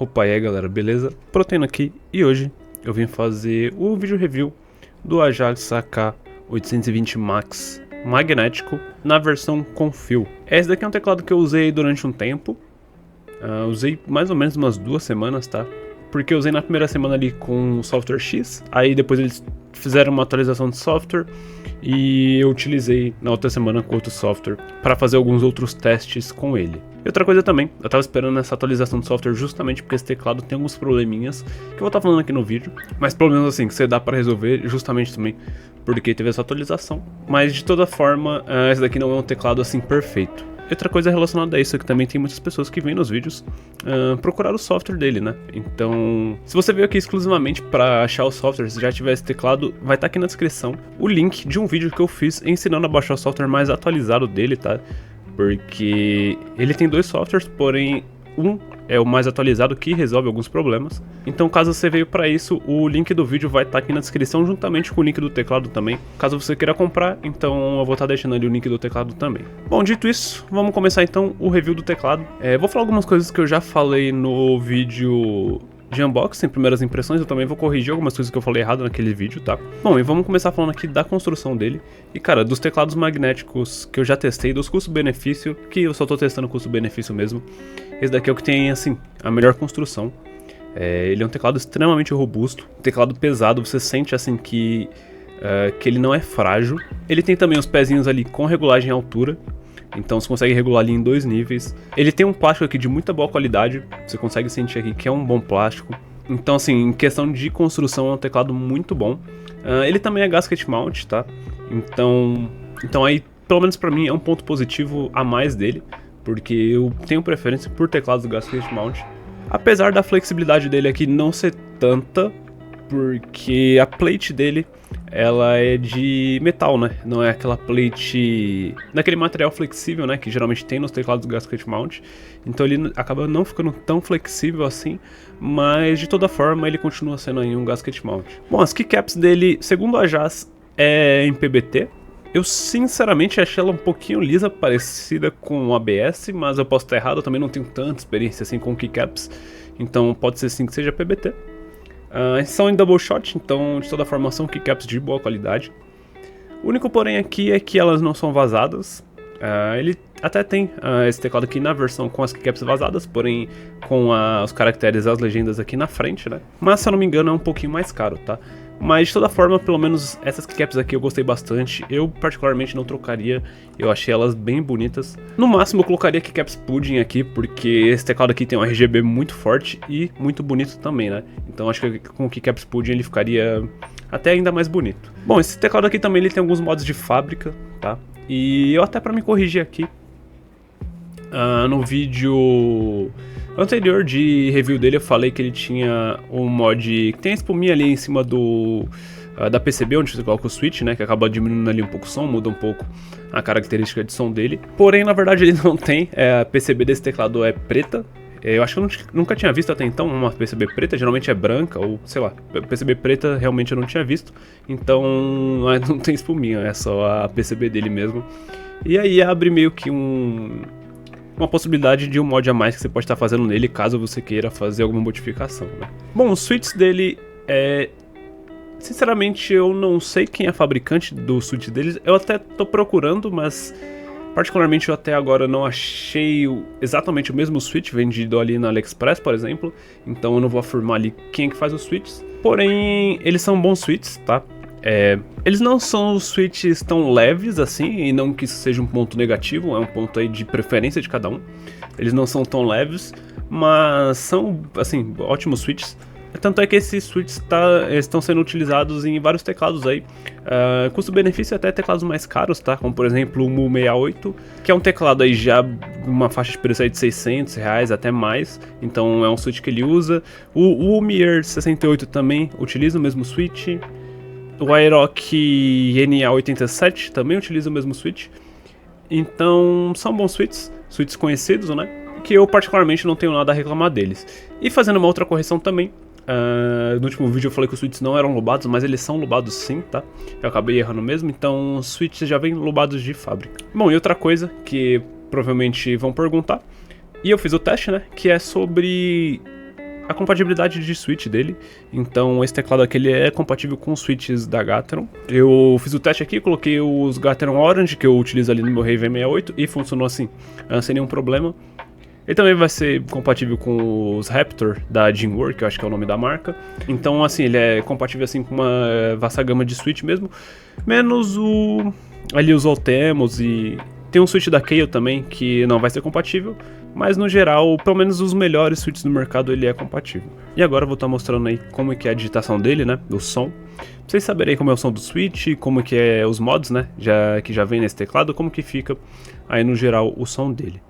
Opa, e aí galera, beleza? Proteino aqui e hoje eu vim fazer o vídeo review do Ajax AK820 Max magnético na versão com fio. Esse daqui é um teclado que eu usei durante um tempo, usei mais ou menos umas 2 semanas, tá? Porque eu usei na primeira semana ali com o software X, aí depois eles fizeram uma atualização de software e eu utilizei na outra semana com outro software para fazer alguns outros testes com ele. E outra coisa também, eu tava esperando essa atualização de software justamente porque esse teclado tem alguns probleminhas que eu vou estar falando aqui no vídeo, mas problemas assim que você dá para resolver justamente também porque teve essa atualização. Mas de toda forma, esse daqui não é um teclado assim perfeito. E outra coisa relacionada a isso é que também tem muitas pessoas que vêm nos vídeos procurar o software dele, né? Então, se você veio aqui exclusivamente para achar o software, se já tiver esse teclado, vai estar aqui na descrição o link de um vídeo que eu fiz ensinando a baixar o software mais atualizado dele, tá? Porque ele tem 2 softwares, porém um é o mais atualizado que resolve alguns problemas. Então caso você veio para isso, o link do vídeo vai estar aqui na descrição juntamente com o link do teclado também. Caso você queira comprar, então eu vou estar deixando ali o link do teclado também. Bom, dito isso, vamos começar então o review do teclado. Vou falar algumas coisas que eu já falei no vídeo de unboxing, primeiras impressões. Eu também vou corrigir algumas coisas que eu falei errado naquele vídeo, tá? Bom, e vamos começar falando aqui da construção dele. E cara, dos teclados magnéticos que eu já testei, dos custo-benefício, que eu só tô testando custo-benefício mesmo, esse daqui é o que tem, assim, a melhor construção. Ele é um teclado extremamente robusto, um teclado pesado, você sente assim que ele não é frágil. Ele tem também os pezinhos ali com regulagem em altura, então você consegue regular ali em 2 níveis. Ele tem um plástico aqui de muita boa qualidade, você consegue sentir aqui que é um bom plástico. Então assim, em questão de construção é um teclado muito bom. Ele também é gasket mount, tá? Então aí, pelo menos pra mim, é um ponto positivo a mais dele, porque eu tenho preferência por teclados gasket mount. Apesar da flexibilidade dele aqui não ser tanta, porque a plate dele ela é de metal, né? Não é aquela plate daquele material flexível, né? Que geralmente tem nos teclados gasket mount. Então ele acaba não ficando tão flexível assim, mas de toda forma ele continua sendo aí um gasket mount. Bom, as keycaps dele, segundo a Jaz, é em PBT. Eu sinceramente achei ela um pouquinho lisa, parecida com o ABS, mas eu posso estar errado, eu também não tenho tanta experiência assim com keycaps, então pode ser sim que seja PBT. São em double shot, então de toda forma são keycaps de boa qualidade. O único porém aqui é que elas não são vazadas. Ele até tem esse teclado aqui na versão com as keycaps vazadas, porém com os caracteres e as legendas aqui na frente, né? Mas se eu não me engano é um pouquinho mais caro, tá? Mas de toda forma, pelo menos essas keycaps aqui eu gostei bastante. Eu particularmente não trocaria, eu achei elas bem bonitas. No máximo eu colocaria keycaps pudding aqui, porque esse teclado aqui tem um RGB muito forte e muito bonito também, né? Então acho que com keycaps pudding ele ficaria até ainda mais bonito. Bom, esse teclado aqui também ele tem alguns mods de fábrica, tá? E eu até pra me corrigir aqui, no vídeo anterior de review dele eu falei que ele tinha um mod que tem a espuminha ali em cima da PCB, onde você coloca o switch, né, que acaba diminuindo ali um pouco o som, muda um pouco a característica de som dele. Porém, na verdade ele não tem, a PCB desse teclado é preta. Eu acho que eu nunca tinha visto até então uma PCB preta, geralmente é branca ou sei lá, PCB preta realmente eu não tinha visto. Então não tem espuminha, é só a PCB dele mesmo. E aí abre meio que uma possibilidade de um mod a mais que você pode estar fazendo nele, caso você queira fazer alguma modificação, né? Bom, os switches dele sinceramente eu não sei quem é fabricante do switch deles, eu até tô procurando, mas particularmente eu até agora não achei exatamente o mesmo switch vendido ali na AliExpress, por exemplo, então eu não vou afirmar ali quem é que faz os switches, porém eles são bons switches, tá? Eles não são switches tão leves assim, e não que isso seja um ponto negativo, é um ponto aí de preferência de cada um. Eles não são tão leves, mas são, assim, ótimos switches. Tanto é que esses switches estão sendo utilizados em vários teclados aí. Custo-benefício até teclados mais caros, tá? Como por exemplo o MU68, que é um teclado aí já uma faixa de preço aí de R$600 até mais. Então é um switch que ele usa. O Umier 68 também utiliza o mesmo switch. O Aeroc NA87 também utiliza o mesmo switch. Então são bons switches conhecidos, né? Que eu particularmente não tenho nada a reclamar deles. E fazendo uma outra correção também, no último vídeo eu falei que os switches não eram lubados, mas eles são lubados sim, tá? Eu acabei errando mesmo, então os switches já vêm lubados de fábrica. Bom, e outra coisa que provavelmente vão perguntar, e eu fiz o teste, né? Que é sobre a compatibilidade de switch dele. Então esse teclado aqui ele é compatível com os switches da Gateron. Eu fiz o teste aqui, coloquei os Gateron Orange que eu utilizo ali no meu Rei V68 e funcionou assim, sem nenhum problema. Ele também vai ser compatível com os Raptor da Dreamworks, que eu acho que é o nome da marca. Então assim, ele é compatível assim com uma vasta gama de switch mesmo, menos ali os Ultemos, e tem um switch da Kayo também que não vai ser compatível. Mas no geral, pelo menos os melhores switches do mercado ele é compatível. E agora eu vou estar mostrando aí como é que é a digitação dele, né, do som. Pra vocês saberem como é o som do switch, como que é os mods, né, que já vem nesse teclado, como que fica aí no geral o som dele.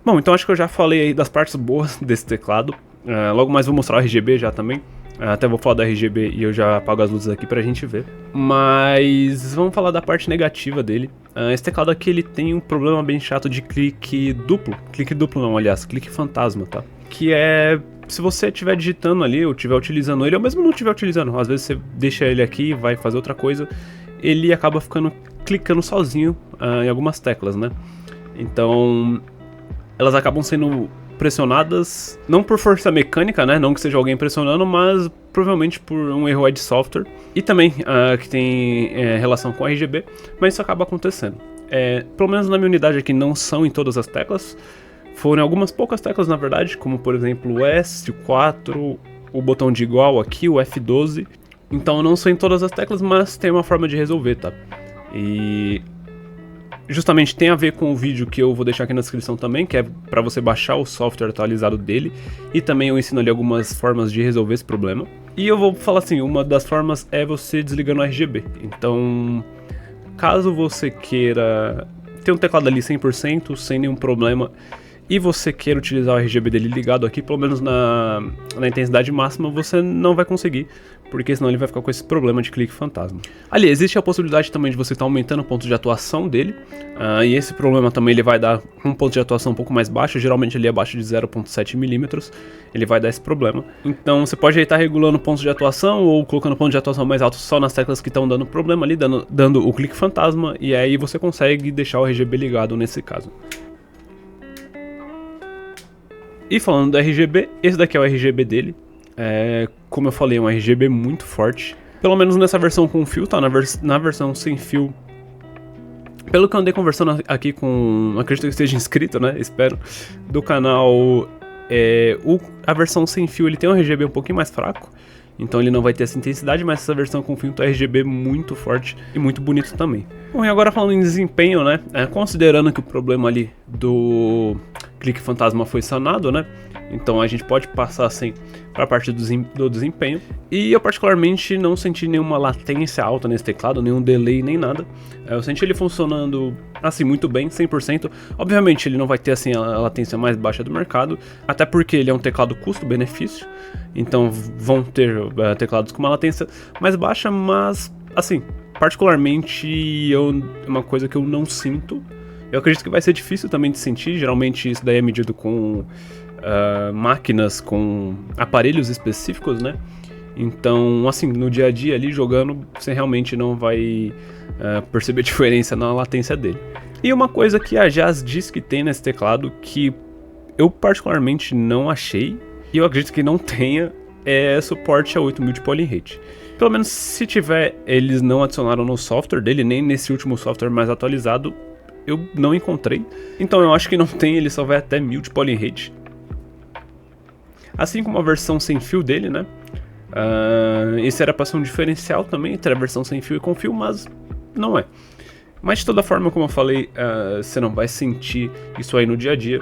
Bom, então acho que eu já falei aí das partes boas desse teclado. Logo mais vou mostrar o RGB já também. Até vou falar do RGB e eu já apago as luzes aqui pra gente ver. Mas vamos falar da parte negativa dele. Esse teclado aqui ele tem um problema bem chato de clique duplo. Clique duplo não, aliás, clique fantasma, tá? Que é, se você estiver digitando ali ou estiver utilizando ele, ou mesmo não estiver utilizando, às vezes você deixa ele aqui e vai fazer outra coisa, ele acaba clicando sozinho em algumas teclas, né? Então elas acabam sendo pressionadas, não por força mecânica, né, não que seja alguém pressionando, mas provavelmente por um erro de software, e também que tem relação com RGB, mas isso acaba acontecendo. Pelo menos na minha unidade aqui não são em todas as teclas, foram em algumas poucas teclas na verdade, como por exemplo o S, o 4, o botão de igual aqui, o F12, então não são em todas as teclas, mas tem uma forma de resolver, tá? E justamente tem a ver com o vídeo que eu vou deixar aqui na descrição também, que é para você baixar o software atualizado dele, e também eu ensino ali algumas formas de resolver esse problema. E eu vou falar assim, uma das formas é você desligando o RGB. Então, caso você queira ter um teclado ali 100%, sem nenhum problema, e você queira utilizar o RGB dele ligado aqui, pelo menos na intensidade máxima, você não vai conseguir, porque senão ele vai ficar com esse problema de clique fantasma. Ali, existe a possibilidade também de você estar aumentando o ponto de atuação dele, e esse problema também ele vai dar um ponto de atuação um pouco mais baixo, geralmente ele é abaixo de 0.7 mm, ele vai dar esse problema. Então você pode estar regulando o ponto de atuação ou colocando o ponto de atuação mais alto só nas teclas que estão dando problema ali, dando o clique fantasma, e aí você consegue deixar o RGB ligado nesse caso. E falando do RGB, esse daqui é o RGB dele. Como eu falei, é um RGB muito forte. Pelo menos nessa versão com fio, tá? Na versão sem fio, pelo que eu andei conversando aqui com... acredito que esteja inscrito, né? Espero. Do canal. A versão sem fio ele tem um RGB um pouquinho mais fraco. Então ele não vai ter essa intensidade, mas essa versão com fio tem um RGB muito forte e muito bonito também. Bom, e agora falando em desempenho, né? Considerando que o problema ali do clique fantasma foi sanado, né? Então a gente pode passar assim para a parte do desempenho. E eu particularmente não senti nenhuma latência alta nesse teclado, nenhum delay, nem nada. Eu senti ele funcionando assim muito bem, 100%. Obviamente ele não vai ter assim a latência mais baixa do mercado, até porque ele é um teclado custo-benefício. Então vão ter teclados com uma latência mais baixa, mas assim, particularmente é uma coisa que eu não sinto. Eu acredito que vai ser difícil também de sentir, geralmente isso daí é medido com máquinas, com aparelhos específicos, né? Então, assim, no dia a dia ali jogando, você realmente não vai perceber diferença na latência dele. E uma coisa que a Jazz diz que tem nesse teclado, que eu particularmente não achei, e eu acredito que não tenha, é suporte a 8000 de polling rate. Pelo menos se tiver, eles não adicionaram no software dele, nem nesse último software mais atualizado, eu não encontrei. Então eu acho que não tem, ele só vai até 1000 de polling rate. Assim como a versão sem fio dele, né? Esse era para ser um diferencial também entre a versão sem fio e com fio, mas não é. Mas de toda forma, como eu falei, você não vai sentir isso aí no dia a dia.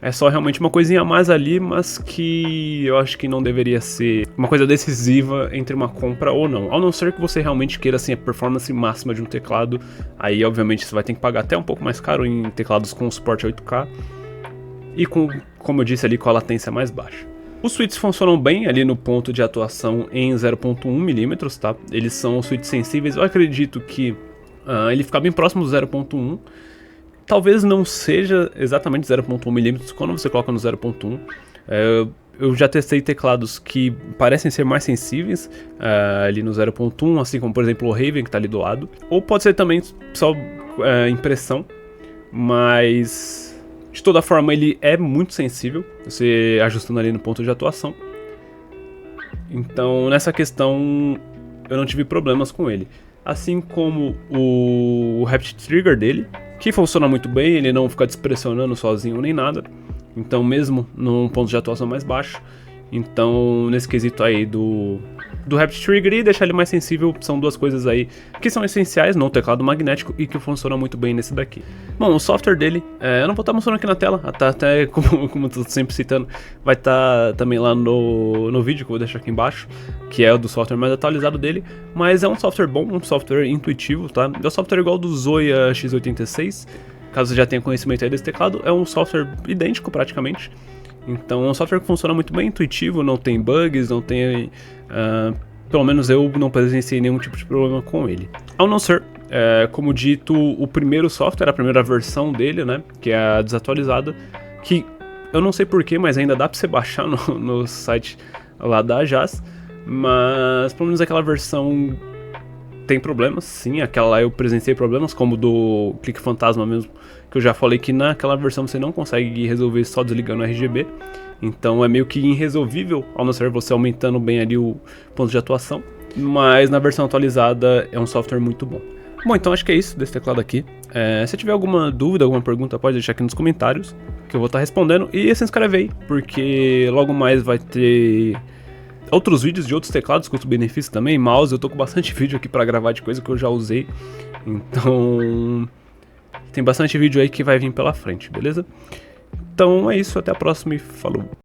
É só realmente uma coisinha a mais ali, mas que eu acho que não deveria ser uma coisa decisiva entre uma compra ou não. Ao não ser que você realmente queira assim, a performance máxima de um teclado, aí obviamente você vai ter que pagar até um pouco mais caro em teclados com suporte a 8K e com, como eu disse ali, com a latência mais baixa. Os switches funcionam bem ali no ponto de atuação em 0.1 mm, tá? Eles são switches sensíveis, eu acredito que ele fica bem próximo do 0.1. Talvez não seja exatamente 0.1 milímetros quando você coloca no 0.1. Eu já testei teclados que parecem ser mais sensíveis ali no 0.1, assim como por exemplo o Raven que está ali do lado. Ou pode ser também só impressão, mas de toda forma ele é muito sensível, você ajustando ali no ponto de atuação. Então nessa questão eu não tive problemas com ele. Assim como o Rapid Trigger dele, que funciona muito bem, ele não fica despressionando sozinho nem nada. Então mesmo num ponto de atuação mais baixo. Então nesse quesito aí do Rapid Trigger e deixar ele mais sensível, são duas coisas aí que são essenciais no teclado magnético e que funcionam muito bem nesse daqui. Bom, o software dele, eu não vou estar mostrando aqui na tela, tá até como eu tô sempre citando, vai estar também lá no vídeo que eu vou deixar aqui embaixo, que é o do software mais atualizado dele, mas é um software bom, um software intuitivo, tá? É um software igual do Zoya X86, caso você já tenha conhecimento aí desse teclado, é um software idêntico praticamente. Então é um software que funciona muito bem, intuitivo, não tem bugs, não tem... pelo menos eu não presenciei nenhum tipo de problema com ele. Ao não ser, como dito, o primeiro software, a primeira versão dele, né, que é a desatualizada, que eu não sei porquê, mas ainda dá pra você baixar no site lá da Ajas, mas pelo menos aquela versão tem problemas, sim, aquela lá eu presenciei problemas, como do Clique Fantasma mesmo, que eu já falei que naquela versão você não consegue resolver só desligando o RGB, então é meio que irresolvível, ao não ser você aumentando bem ali o ponto de atuação, mas na versão atualizada é um software muito bom. Bom, então acho que é isso desse teclado aqui. Se tiver alguma dúvida, alguma pergunta, pode deixar aqui nos comentários, que eu vou estar respondendo, e se inscreve aí, porque logo mais vai ter outros vídeos de outros teclados, custo-benefício também, mouse, eu tô com bastante vídeo aqui pra gravar de coisa que eu já usei, então tem bastante vídeo aí que vai vir pela frente, beleza? Então é isso, até a próxima e falou!